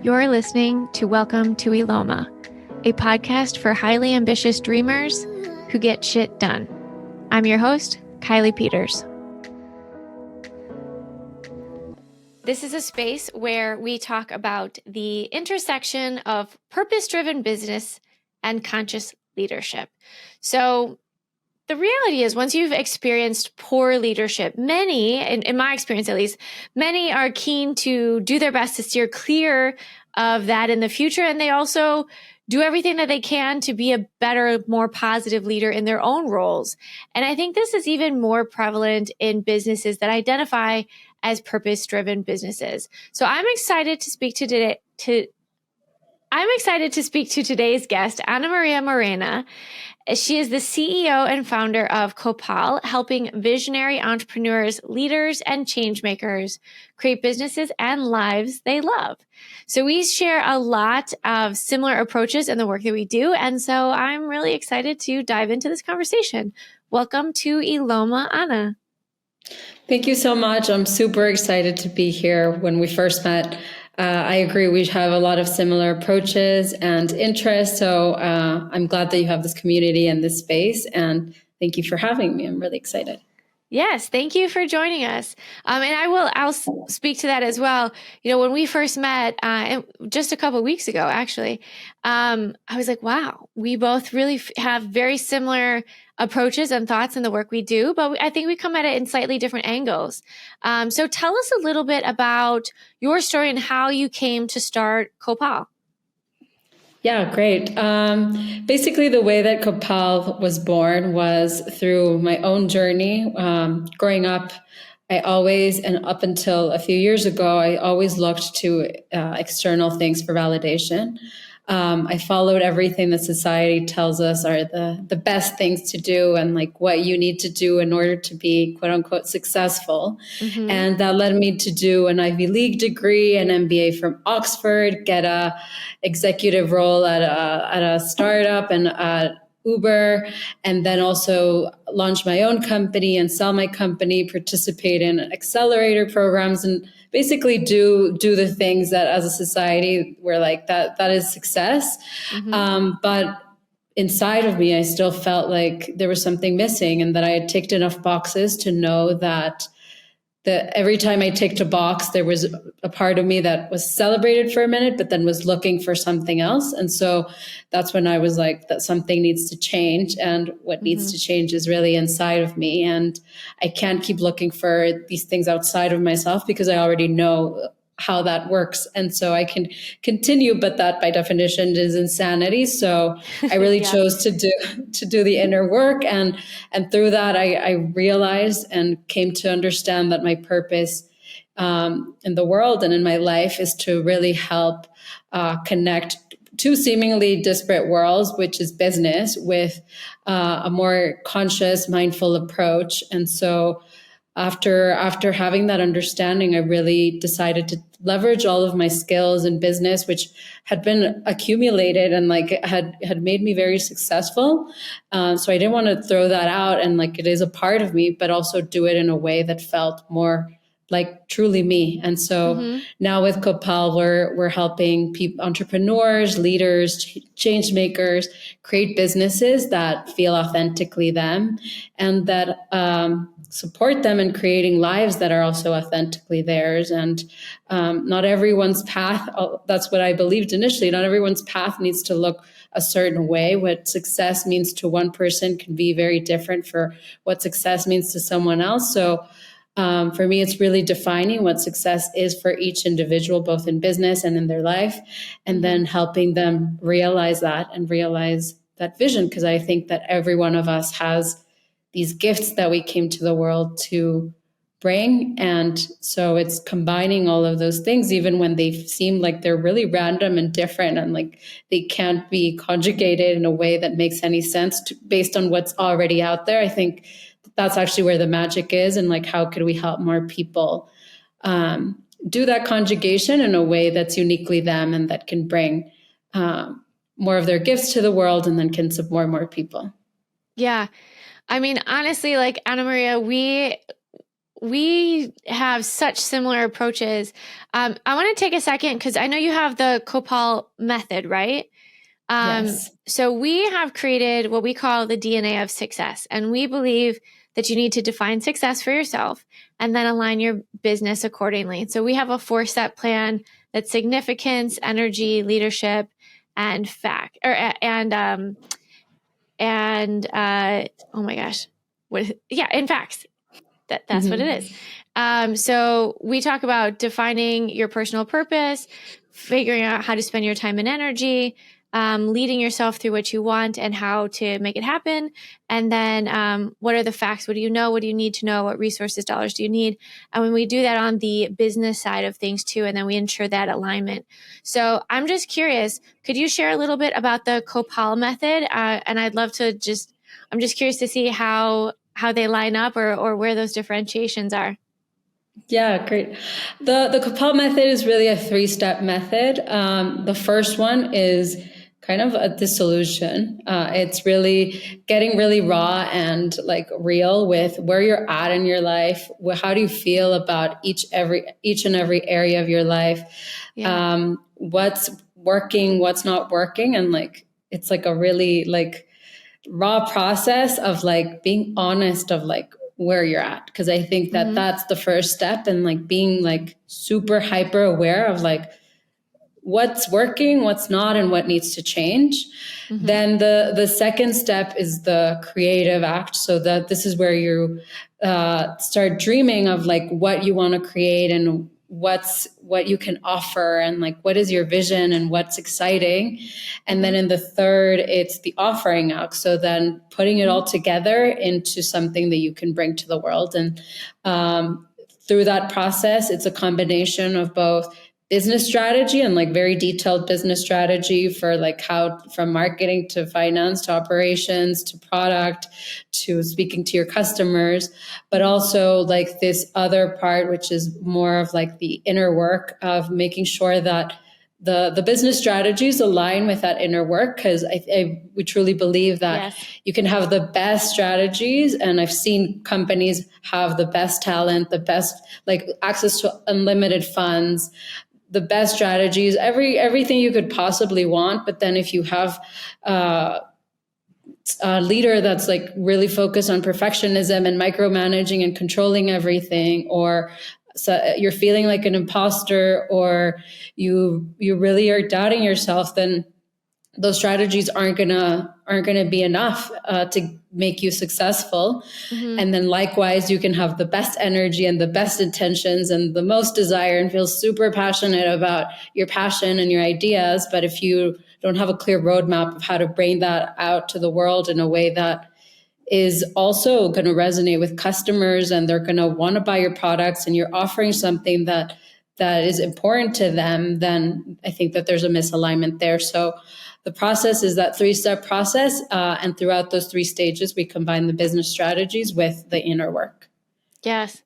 You're listening to Welcome to Eloma, a podcast for highly ambitious dreamers who get shit done. I'm your host, Kylie Peters. This is a space where we talk about the intersection of purpose-driven business and conscious leadership. So the reality is, once you've experienced poor leadership, many, in my experience at least, many are keen to do their best to steer clear of that in the future. And they also do everything that they can to be a better, more positive leader in their own roles. And I think this is even more prevalent in businesses that identify as purpose-driven businesses. So I'm excited to speak to today's guest, Ana Maria Moreno. She is the CEO and founder of Copal, helping visionary entrepreneurs, leaders, and changemakers create businesses and lives they love. So we share a lot of similar approaches in the work that we do. And so I'm really excited to dive into this conversation. Welcome to Eloma, Ana. Thank you so much. I'm super excited to be here. When we first met, I agree we have a lot of similar approaches and interests. So I'm glad that you have this community and this space. And thank you for having me. I'm really excited. Yes, thank you for joining us. And I'll speak to that as well. You know, when we first met, just a couple of weeks ago, actually, I was like, wow, we both really have very similar approaches and thoughts in the work we do, but I think we come at it in slightly different angles. So tell us a little bit about your story and how you came to start Copal. Yeah, great. Basically, the way that Copal was born was through my own journey. Growing up, I always, and up until a few years ago, I always looked to external things for validation. I followed everything that society tells us are the best things to do and like what you need to do in order to be quote unquote successful. Mm-hmm. And that led me to do an Ivy League degree, an MBA from Oxford, get a executive role at a startup and at Uber, and then also launch my own company and sell my company, participate in accelerator programs, and basically do the things that as a society we're like that is success. Mm-hmm. But inside of me, I still felt like there was something missing, and that I had ticked enough boxes to know that every time I ticked a box, there was a part of me that was celebrated for a minute, but then was looking for something else. And so that's when I was like, that something needs to change. And what needs to change is really inside of me. And I can't keep looking for these things outside of myself because I already know how that works. And so I can continue, but that by definition is insanity. So I really chose to do the inner work. And through that, I realized and came to understand that my purpose in the world and in my life is to really help connect two seemingly disparate worlds, which is business, with a more conscious, mindful approach. And so after having that understanding, I really decided to leverage all of my skills in business, which had been accumulated and like had made me very successful. So I didn't want to throw that out, and like it is a part of me, but also do it in a way that felt more like truly me. And so now with Copal, we're helping entrepreneurs, leaders, change makers create businesses that feel authentically them, and that support them in creating lives that are also authentically theirs. And not everyone's path, that's what I believed initially, not everyone's path needs to look a certain way. What success means to one person can be very different for what success means to someone else. So for me, it's really defining what success is for each individual, both in business and in their life, and then helping them realize that and realize that vision. Because I think that every one of us has these gifts that we came to the world to bring. And so it's combining all of those things, even when they seem like they're really random and different and like they can't be conjugated in a way that makes any sense based on what's already out there. I think that's actually where the magic is. And like, how could we help more people do that conjugation in a way that's uniquely them and that can bring more of their gifts to the world and then can support more people? Yeah. I mean, honestly, like Ana Maria, we have such similar approaches. I want to take a second because I know you have the Copal Method, right? Yes. So we have created what we call the DNA of success, and we believe that you need to define success for yourself and then align your business accordingly. So we have a 4-step plan that's significance, energy, leadership, and fact, oh my gosh, in facts. That's what it is. So we talk about defining your personal purpose, figuring out how to spend your time and energy, leading yourself through what you want and how to make it happen. And then what are the facts? What do you know? What do you need to know? What resources, dollars do you need? And when we do that on the business side of things too, and then we ensure that alignment. So I'm just curious, could you share a little bit about the Copal method? And I'd love to I'm just curious to see how they line up or where those differentiations are. Yeah, great. The Copal method is really a 3-step method. The first one is kind of a dissolution. It's really getting really raw and like real with where you're at in your life. How do you feel about each and every area of your life? Yeah. What's working, what's not working, and like it's like a really like raw process of like being honest of like where you're at, because I think that that's the first step, and like being like super hyper aware of like what's working, what's not, and what needs to change. Then the second step is the creative act, so that this is where you start dreaming of like what you want to create and what you can offer, and like what is your vision and what's exciting. And then in the third, it's the offering act, so then putting it all together into something that you can bring to the world. And through that process, it's a combination of both business strategy and like very detailed business strategy for like how from marketing to finance to operations to product to speaking to your customers, but also like this other part, which is more of like the inner work of making sure that the business strategies align with that inner work. Because we truly believe that you can have the best strategies, and I've seen companies have the best talent, the best like access to unlimited funds, the best strategies, everything you could possibly want. But then if you have a leader that's like really focused on perfectionism and micromanaging and controlling everything, or so you're feeling like an imposter, or you really are doubting yourself, then those strategies aren't gonna be enough to make you successful. And then likewise, you can have the best energy and the best intentions and the most desire and feel super passionate about your passion and your ideas. But if you don't have a clear roadmap of how to bring that out to the world in a way that is also going to resonate with customers, and they're going to want to buy your products, and you're offering something that is important to them, then I think that there's a misalignment there. So the process is that 3-step process. And throughout those 3 stages, we combine the business strategies with the inner work. Yes.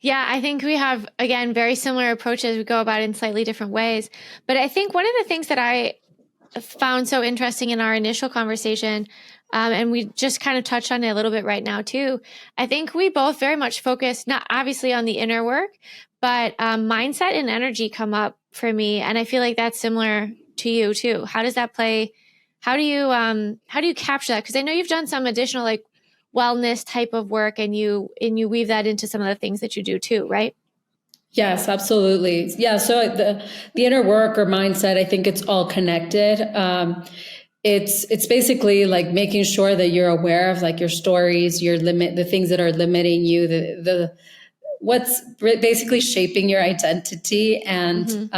Yeah, I think we have, again, very similar approaches. We go about it in slightly different ways. But I think one of the things that I found so interesting in our initial conversation, and we just kind of touched on it a little bit right now too, I think we both very much focus, not obviously on the inner work, but mindset and energy come up for me. And I feel like that's similar to you too. How does that play? How do you capture that? Because I know you've done some additional like wellness type of work, and you weave that into some of the things that you do too, right? Yes, absolutely. Yeah. So the inner work or mindset, I think it's all connected. It's basically like making sure that you're aware of like your stories, the things that are limiting you, the what's basically shaping your identity and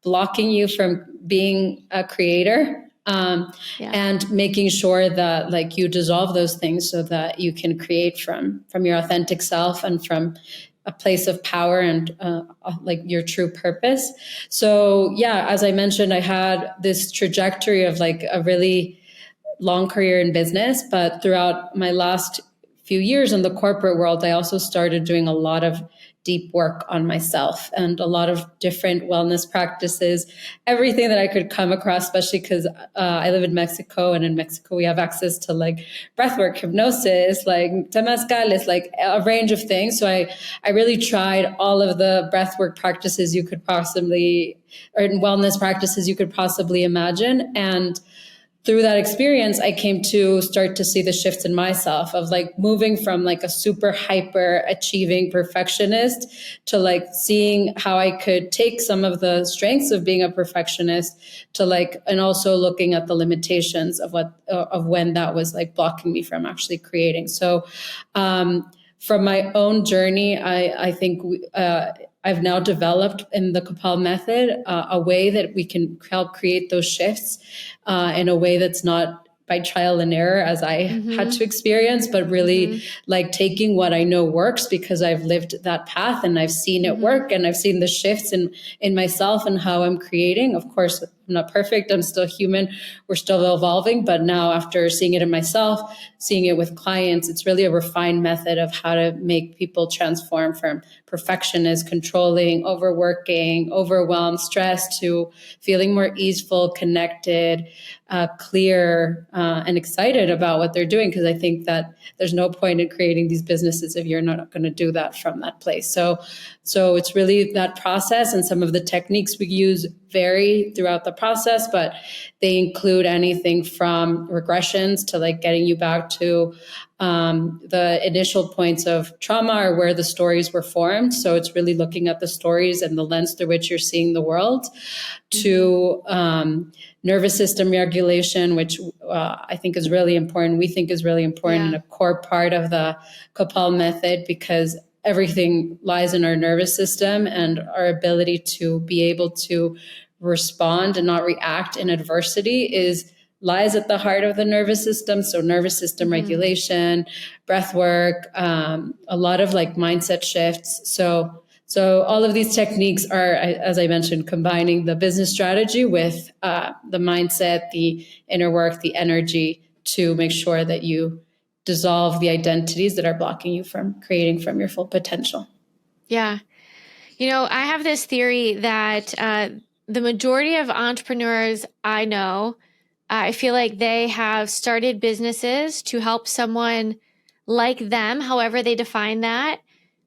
blocking you from being a creator. And making sure that like you dissolve those things so that you can create from your authentic self and from a place of power and like your true purpose. So yeah, as I mentioned, I had this trajectory of like a really long career in business, but throughout my last few years in the corporate world, I also started doing a lot of deep work on myself and a lot of different wellness practices, everything that I could come across, especially because I live in Mexico, and in Mexico we have access to like breathwork, hypnosis, like temazcales, like a range of things. So I really tried all of the breathwork practices you could possibly, or wellness practices you could possibly imagine. And through that experience, I came to start to see the shifts in myself of like moving from like a super hyper achieving perfectionist to like seeing how I could take some of the strengths of being a perfectionist to like, and also looking at the limitations of when that was like blocking me from actually creating. So, from my own journey, I think I've now developed in the Copal Method a way that we can help create those shifts in a way that's not by trial and error as I had to experience, but really like taking what I know works because I've lived that path and I've seen it work and I've seen the shifts in myself and how I'm creating. Of course, I'm not perfect. I'm still human. We're still evolving. But now after seeing it in myself, seeing it with clients, it's really a refined method of how to make people transform from perfectionist, controlling, overworking, overwhelmed, stressed to feeling more easeful, connected, clear, and excited about what they're doing. Because I think that there's no point in creating these businesses if you're not going to do that from that place. So it's really that process, and some of the techniques we use vary throughout the process, but they include anything from regressions to like getting you back to the initial points of trauma or where the stories were formed. So it's really looking at the stories and the lens through which you're seeing the world, to nervous system regulation, which I think is really important. We think is really important and a core part of the Copal Method, because everything lies in our nervous system, and our ability to be able to respond and not react in adversity lies at the heart of the nervous system. So nervous system regulation, breath work, a lot of like mindset shifts. So all of these techniques are, as I mentioned, combining the business strategy with the mindset, the inner work, the energy, to make sure that you dissolve the identities that are blocking you from creating from your full potential. Yeah. I have this theory that the majority of entrepreneurs I know, I feel like they have started businesses to help someone like them, however they define that,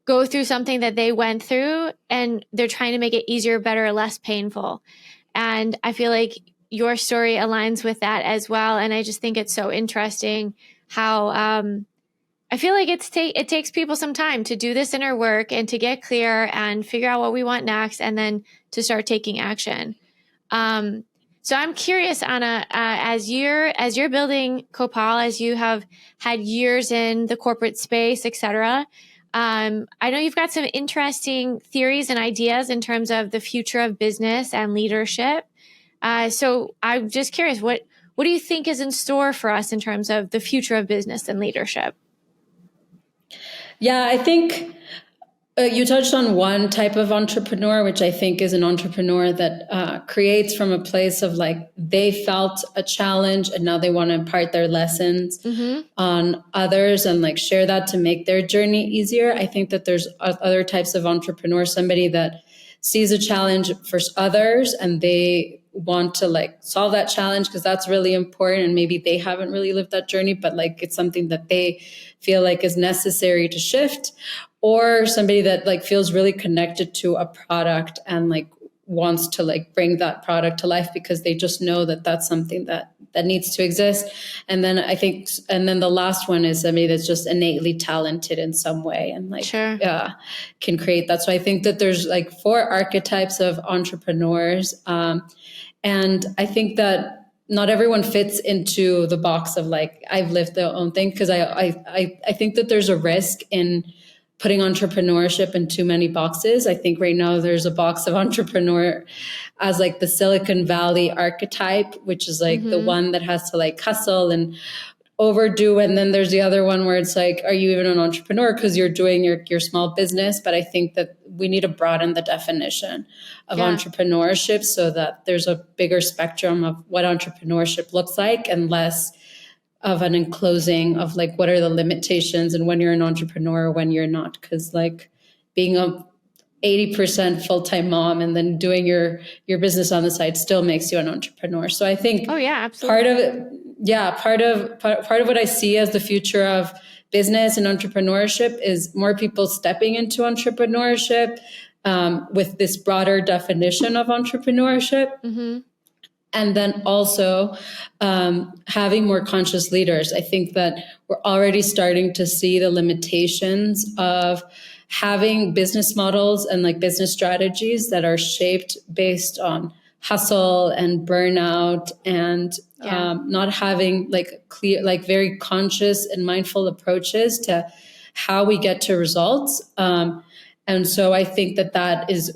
go through something that they went through, and they're trying to make it easier, better, less painful. And I feel like your story aligns with that as well. And I just think it's so interesting how I feel like it takes people some time to do this inner work and to get clear and figure out what we want next, and then to start taking action. So I'm curious, Ana, as you're building Copal, as you have had years in the corporate space, et cetera, I know you've got some interesting theories and ideas in terms of the future of business and leadership. So I'm just curious, what do you think is in store for us in terms of the future of business and leadership? Yeah, I think you touched on one type of entrepreneur, which I think is an entrepreneur that creates from a place of like they felt a challenge and now they want to impart their lessons on others and like share that to make their journey easier. I think that there's other types of entrepreneurs, somebody that sees a challenge for others and they want to like solve that challenge because that's really important, and maybe they haven't really lived that journey, but like it's something that they feel like is necessary to shift. Or somebody that like feels really connected to a product and like wants to like bring that product to life because they just know that that's something that needs to exist. And then the last one is somebody that's just innately talented in some way and like can create that. So I think that there's like 4 archetypes of entrepreneurs. And I think that not everyone fits into the box of like, I've lived their own thing. Cause I think that there's a risk in putting entrepreneurship in too many boxes. I think right now there's a box of entrepreneur as like the Silicon Valley archetype, which is like the one that has to like hustle and overdo. And then there's the other one where it's like, are you even an entrepreneur? Because you're doing your small business. But I think that we need to broaden the definition of entrepreneurship so that there's a bigger spectrum of what entrepreneurship looks like and less of an enclosing of like what are the limitations and when you're an entrepreneur, when you're not. Because like being 80% full-time mom and then doing your business on the side still makes you an entrepreneur. So I think Oh yeah, absolutely. part of what I see as the future of business and entrepreneurship is more people stepping into entrepreneurship with this broader definition of entrepreneurship. Mm-hmm. And then also having more conscious leaders. I think that we're already starting to see the limitations of having business models and like business strategies that are shaped based on hustle and burnout and not having like clear, like very conscious and mindful approaches to how we get to results. And so I think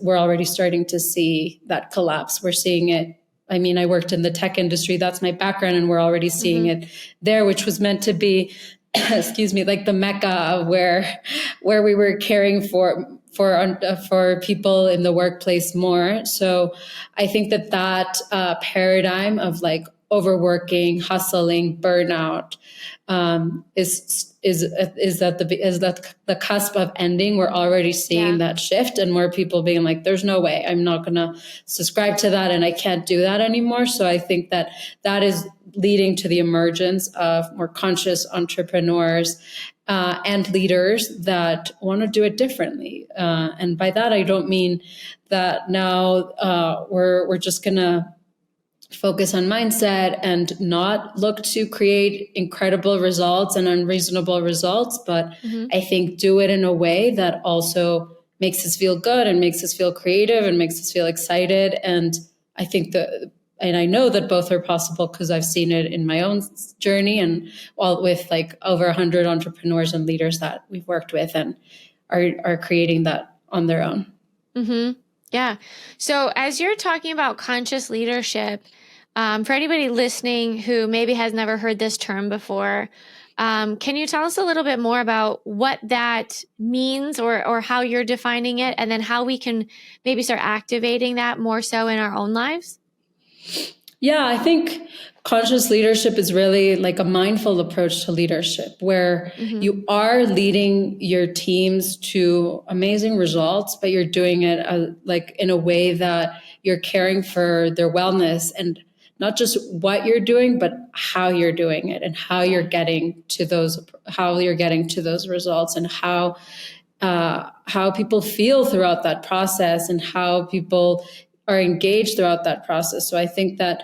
we're already starting to see that collapse. We're seeing it. I mean, I worked in the tech industry. That's my background. And we're already seeing it there, which was meant to be, excuse me, like the mecca of where we were caring for people in the workplace more. So I think that paradigm of like overworking, hustling, burnout is that the cusp of ending. We're already seeing that shift, and more people being like, "There's no way. I'm not going to subscribe to that, and I can't do that anymore." So I think that is leading to the emergence of more conscious entrepreneurs and leaders that want to do it differently. And by that, I don't mean that now we're just going to focus on mindset and not look to create incredible results and unreasonable results, but I think do it in a way that also makes us feel good and makes us feel creative and makes us feel excited. And I think and I know that both are possible because I've seen it in my own journey and all with like over 100 entrepreneurs and leaders that we've worked with and are creating that on their own. Mm-hmm. Yeah. So as you're talking about conscious leadership, for anybody listening who maybe has never heard this term before, can you tell us a little bit more about what that means or how you're defining it, and then how we can maybe start activating that more so in our own lives? Yeah, I think conscious leadership is really like a mindful approach to leadership where you are leading your teams to amazing results, but you're doing it like in a way that you're caring for their wellness and not just what you're doing, but how you're doing it and how you're getting to those results and how people feel throughout that process and how people are engaged throughout that process. So I think that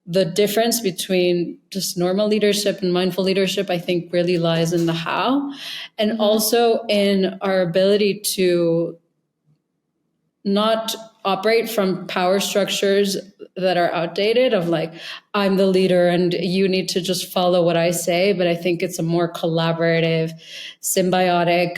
the difference between just normal leadership and mindful leadership, I think, really lies in the how, and also in our ability to not operate from power structures that are outdated of like, I'm the leader and you need to just follow what I say. But I think it's a more collaborative, symbiotic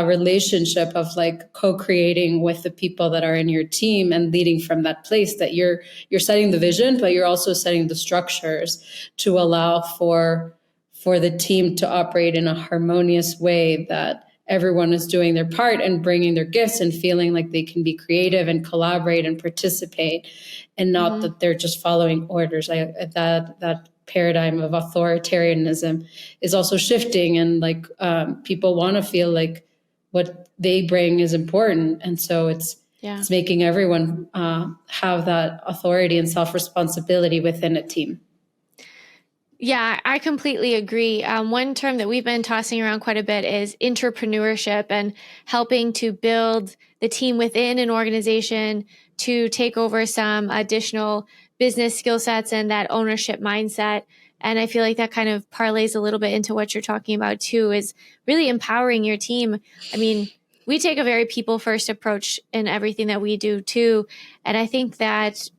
relationship of like co-creating with the people that are in your team and leading from that place that you're setting the vision, but you're also setting the structures to allow for the team to operate in a harmonious way that everyone is doing their part and bringing their gifts and feeling like they can be creative and collaborate and participate, and not that they're just following orders. That paradigm of authoritarianism is also shifting, and like people want to feel like what they bring is important, and so it's making everyone have that authority and self-responsibility within a team. Yeah, I completely agree. One term that we've been tossing around quite a bit is entrepreneurship, and helping to build the team within an organization to take over some additional business skill sets and that ownership mindset. And I feel like that kind of parlays a little bit into what you're talking about too, is really empowering your team. I mean, we take a very people first approach in everything that we do too. And I think that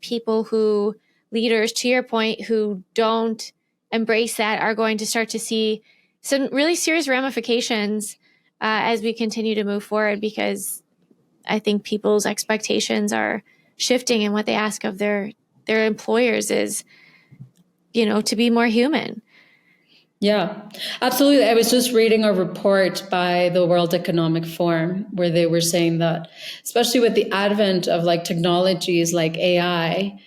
leaders, to your point, who don't embrace that are going to start to see some really serious ramifications as we continue to move forward, because I think people's expectations are shifting, and what they ask of their employers is, to be more human. Yeah, absolutely. I was just reading a report by the World Economic Forum where they were saying that, especially with the advent of like technologies like AI,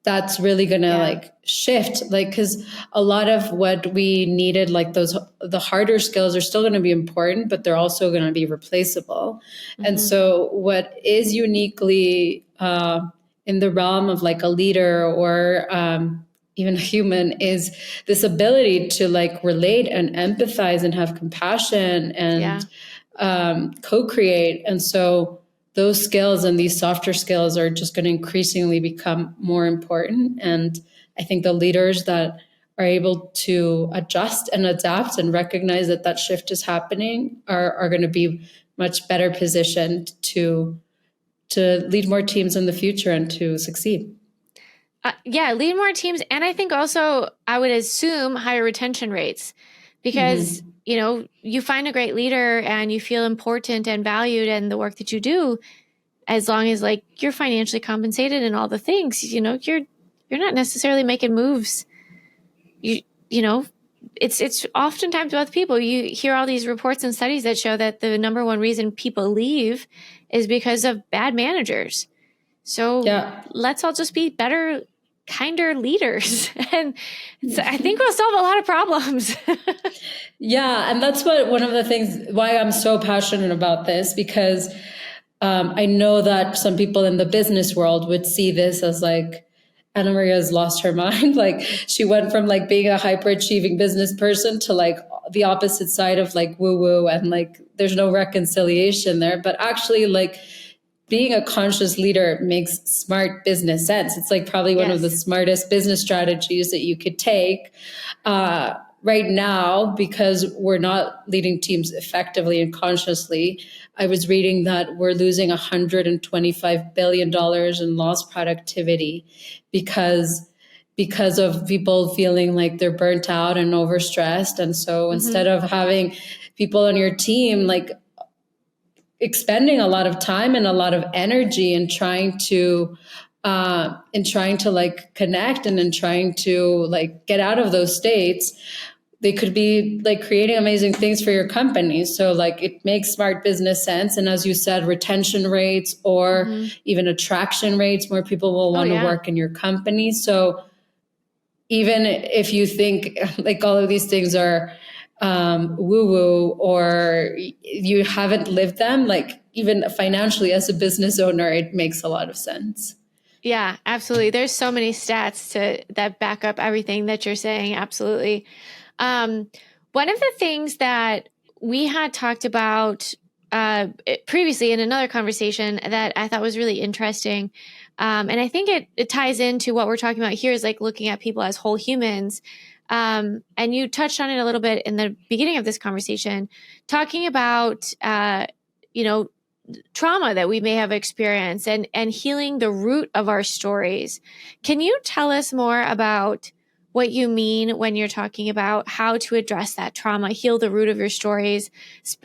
that's really going to like shift, like, because a lot of what we needed, like the harder skills are still going to be important, but they're also going to be replaceable. And so what is uniquely in the realm of like a leader or even a human is this ability to like relate and empathize and have compassion and co-create. And so those skills and these softer skills are just going to increasingly become more important. And I think the leaders that are able to adjust and adapt and recognize that that shift is happening are going to be much better positioned to lead more teams in the future and to succeed. Lead more teams. And I think also I would assume higher retention rates because, you know, you find a great leader and you feel important and valued in the work that you do, as long as like you're financially compensated and all the things, you know, you're not necessarily making moves. You know, it's oftentimes with people, you hear all these reports and studies that show that the number one reason people leave is because of bad managers. So let's all just be better, kinder leaders. And so I think we'll solve a lot of problems. And that's one of the things why I'm so passionate about this, because I know that some people in the business world would see this as like, Ana Maria has lost her mind. Like she went from like being a hyper-achieving business person to like the opposite side of like woo-woo, and like there's no reconciliation there. But actually, like, being a conscious leader makes smart business sense. It's like probably one of the smartest business strategies that you could take right now, because we're not leading teams effectively and consciously. I was reading that we're losing $125 billion in lost productivity because of people feeling like they're burnt out and overstressed. And so instead of having people on your team like expending a lot of time and a lot of energy in trying to like connect and in trying to like get out of those states, they could be like creating amazing things for your company. So like it makes smart business sense. And as you said, retention rates or even attraction rates, more people will want to work in your company. So even if you think like all of these things are woo-woo or you haven't lived them, like even financially as a business owner, it makes a lot of sense. Yeah, absolutely. There's so many stats that back up everything that you're saying. Absolutely. One of the things that we had talked about previously in another conversation that I thought was really interesting, and I think it ties into what we're talking about here, is like looking at people as whole humans. And you touched on it a little bit in the beginning of this conversation, talking about, trauma that we may have experienced and healing the root of our stories. Can you tell us more about what you mean when you're talking about how to address that trauma, heal the root of your stories,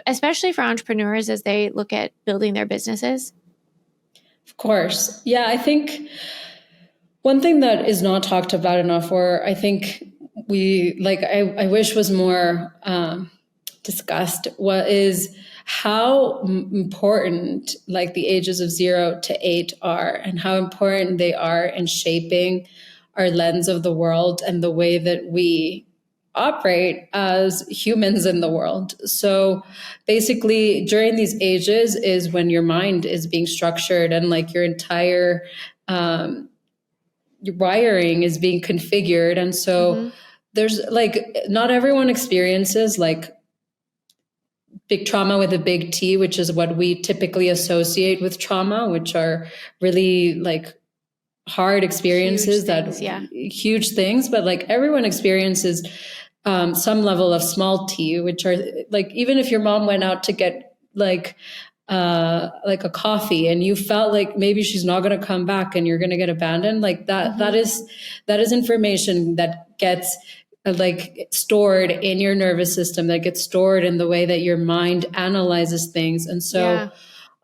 especially for entrepreneurs as they look at building their businesses? Of course. Yeah, I think one thing that is not talked about enough, or I think I wish was more discussed, is how important like the ages of 0 to 8 are, and how important they are in shaping our lens of the world and the way that we operate as humans in the world. So basically during these ages is when your mind is being structured and like your entire your wiring is being configured. And so there's like, not everyone experiences like big trauma with a big T, which is what we typically associate with trauma, which are really like hard experiences, huge things, but like everyone experiences some level of small T, which are like, even if your mom went out to get like a coffee and you felt like maybe she's not going to come back and you're going to get abandoned, like that is information that gets like stored in your nervous system, that gets stored in the way that your mind analyzes things. And so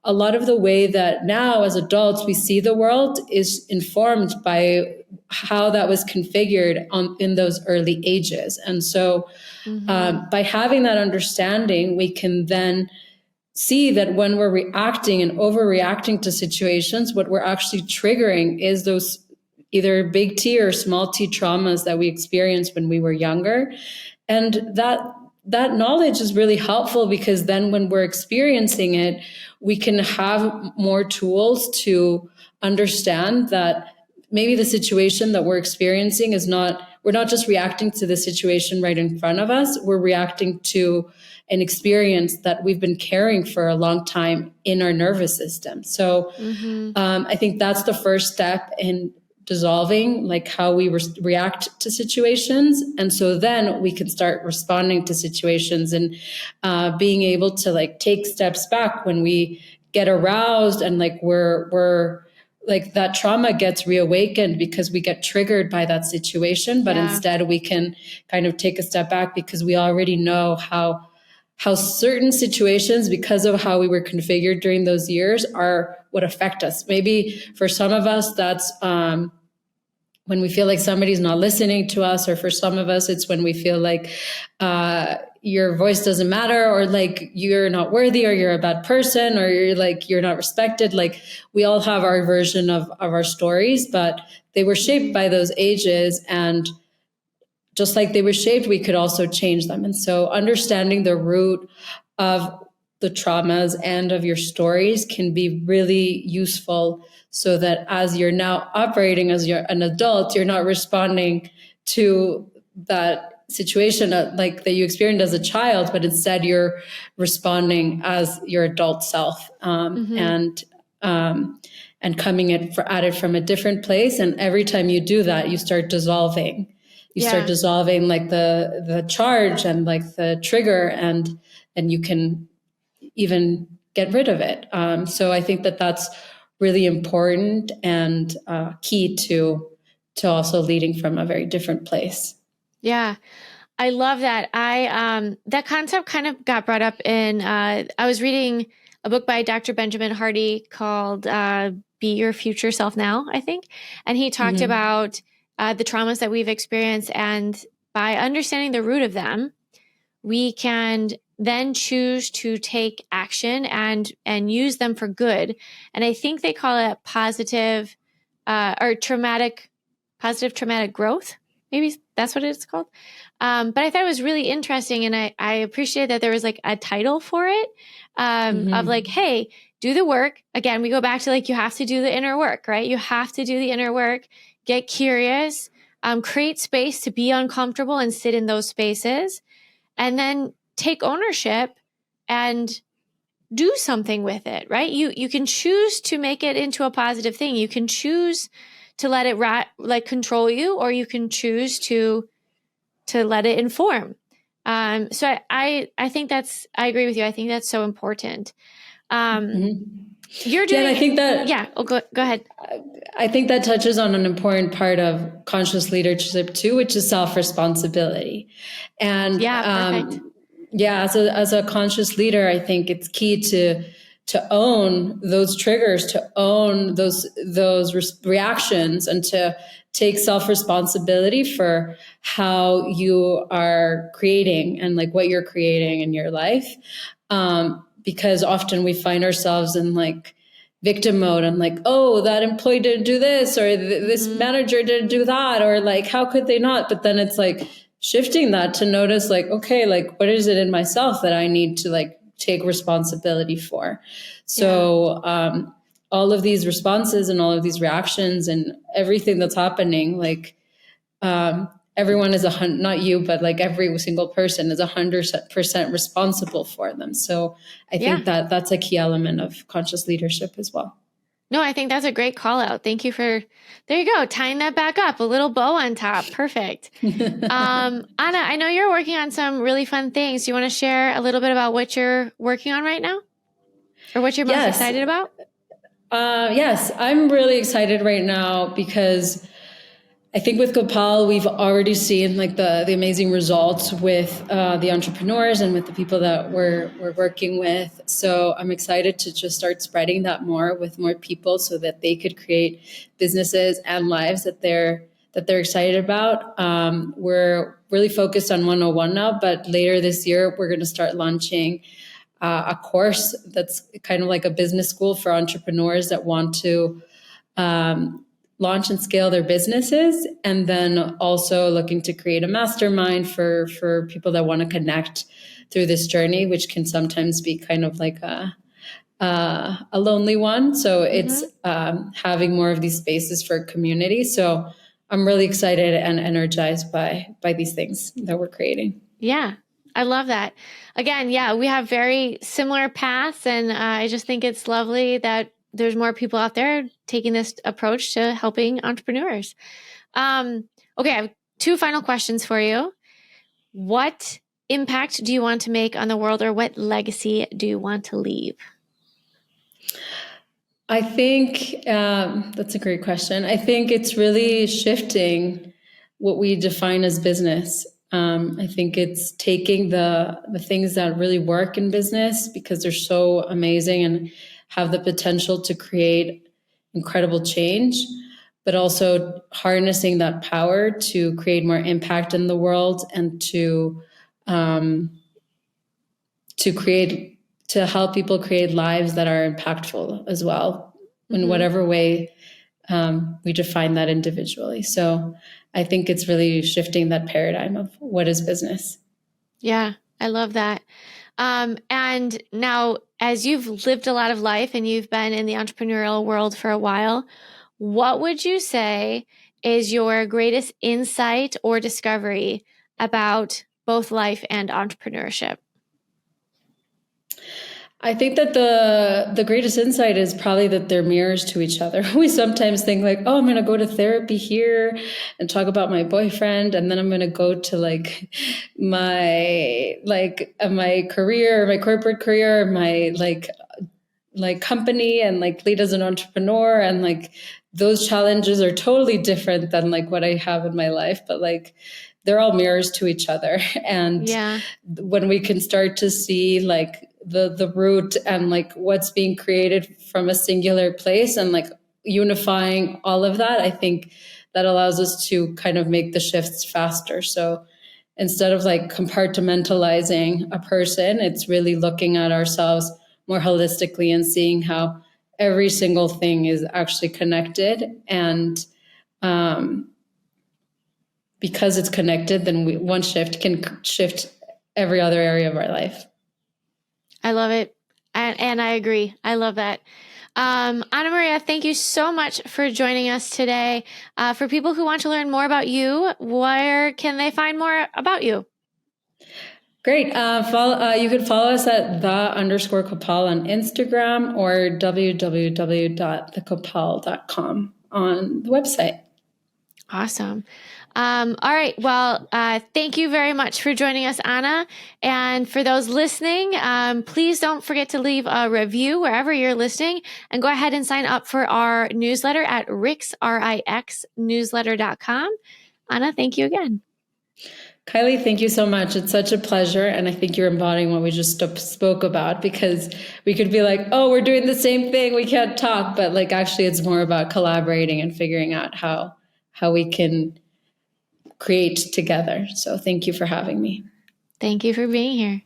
a lot of the way that now as adults we see the world is informed by how that was configured in those early ages. And so by having that understanding, we can then see that when we're reacting and overreacting to situations, what we're actually triggering is those either big T or small t traumas that we experienced when we were younger. And that knowledge is really helpful, because then when we're experiencing it, we can have more tools to understand that maybe the situation that we're experiencing we're not just reacting to the situation right in front of us, we're reacting to an experience that we've been carrying for a long time in our nervous system. So I think that's the first step in dissolving, like how we react to situations. And so then we can start responding to situations and being able to like take steps back when we get aroused, and like we're like that trauma gets reawakened because we get triggered by that situation. But instead we can kind of take a step back, because we already know how certain situations, because of how we were configured during those years, are what affect us. Maybe for some of us, that's when we feel like somebody's not listening to us, or for some of us, it's when we feel like your voice doesn't matter, or like you're not worthy, or you're a bad person, or you're not respected. Like we all have our version of our stories, but they were shaped by those ages, and just like they were shaped, we could also change them. And so understanding the root of the traumas and of your stories can be really useful, so that as you're now operating as an adult, you're not responding to that situation like that you experienced as a child, but instead you're responding as your adult self, and coming at it from a different place. And every time you do that, you start dissolving. You start dissolving like the charge and like the trigger, and you can even get rid of it. So I think that that's really important and key to also leading from a very different place. Yeah, I love that. That concept kind of got brought up in, I was reading a book by Dr. Benjamin Hardy called Be Your Future Self Now, I think. And he talked about the traumas that we've experienced, and by understanding the root of them, we can then choose to take action and use them for good. And I think they call it positive or positive traumatic growth. Maybe that's what it's called. But I thought it was really interesting, and I appreciate that there was like a title for it of like, hey, do the work. Again, we go back to like, you have to do the inner work, right? You have to do the inner work, get curious, create space to be uncomfortable and sit in those spaces, and then take ownership and do something with it, right? You can choose to make it into a positive thing. You can choose to let it like control you, or you can choose to let it inform. So I think I agree with you. I think that's so important. You're doing, and I think that, go ahead. I think that touches on an important part of conscious leadership too, which is self-responsibility. And perfect. As a conscious leader, I think it's key to own those triggers, to own those reactions, and to take self-responsibility for how you are creating and like what you're creating in your life. Because often we find ourselves in like victim mode, and like, oh, that employee didn't do this, or this manager didn't do that, or like, how could they not? But then it's like shifting that to notice like, okay, like what is it in myself that I need to like take responsibility for? So all of these responses and all of these reactions and everything that's happening, like everyone is not you, but like every single person is 100% responsible for them. So I think that that's a key element of conscious leadership as well. No, I think that's a great call out. Thank you there you go. Tying that back up, a little bow on top. Perfect. Ana, I know you're working on some really fun things. Do you want to share a little bit about what you're working on right now, or what you're most excited about? Yes, I'm really excited right now because I think with Copal, we've already seen like the amazing results with the entrepreneurs and with the people that we're working with. So I'm excited to just start spreading that more with more people, so that they could create businesses and lives that they're excited about. We're really focused on 101 now, but later this year we're going to start launching a course that's kind of like a business school for entrepreneurs that want to launch and scale their businesses, and then also looking to create a mastermind for people that want to connect through this journey, which can sometimes be kind of like a lonely one. So it's having more of these spaces for community. So I'm really excited and energized by these things that we're creating. Yeah, I love that. Again, yeah, we have very similar paths, and I just think it's lovely that there's more people out there taking this approach to helping entrepreneurs. Okay, I have 2 final questions for you. What impact do you want to make on the world, or what legacy do you want to leave? I think that's a great question. I think it's really shifting what we define as business. I think it's taking the things that really work in business because they're so amazing and have the potential to create incredible change, but also harnessing that power to create more impact in the world and to help people create lives that are impactful as well, in whatever way we define that individually. So I think it's really shifting that paradigm of what is business. Yeah, I love that. And now, as you've lived a lot of life and you've been in the entrepreneurial world for a while, what would you say is your greatest insight or discovery about both life and entrepreneurship? I think that the greatest insight is probably that they're mirrors to each other. We sometimes think like, oh, I'm going to go to therapy here and talk about my boyfriend, and then I'm going to go to my career, my corporate career, my company, and lead as an entrepreneur, and those challenges are totally different than what I have in my life, but they're all mirrors to each other. And when we can start to see the root and what's being created from a singular place and unifying all of that, I think that allows us to kind of make the shifts faster. So instead of compartmentalizing a person, it's really looking at ourselves more holistically and seeing how every single thing is actually connected. And because it's connected, then one shift can shift every other area of our life. I love it. And I agree. I love that. Ana Maria, thank you so much for joining us today. For people who want to learn more about you, where can they find more about you? Great. You can follow us at _Copal on Instagram or www.thecopal.com on the website. Awesome. All right. Well, thank you very much for joining us, Ana. And for those listening, please don't forget to leave a review wherever you're listening, and go ahead and sign up for our newsletter at rixnewsletter.com. Ana, thank you again. Kylie, thank you so much. It's such a pleasure. And I think you're embodying what we just spoke about, because we could be like, oh, we're doing the same thing, we can't talk. But actually, it's more about collaborating and figuring out how we can create together. So thank you for having me. Thank you for being here.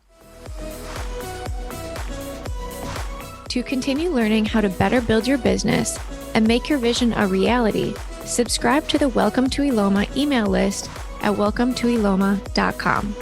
To continue learning how to better build your business and make your vision a reality, subscribe to the Welcome to Eloma email list at welcometoeloma.com.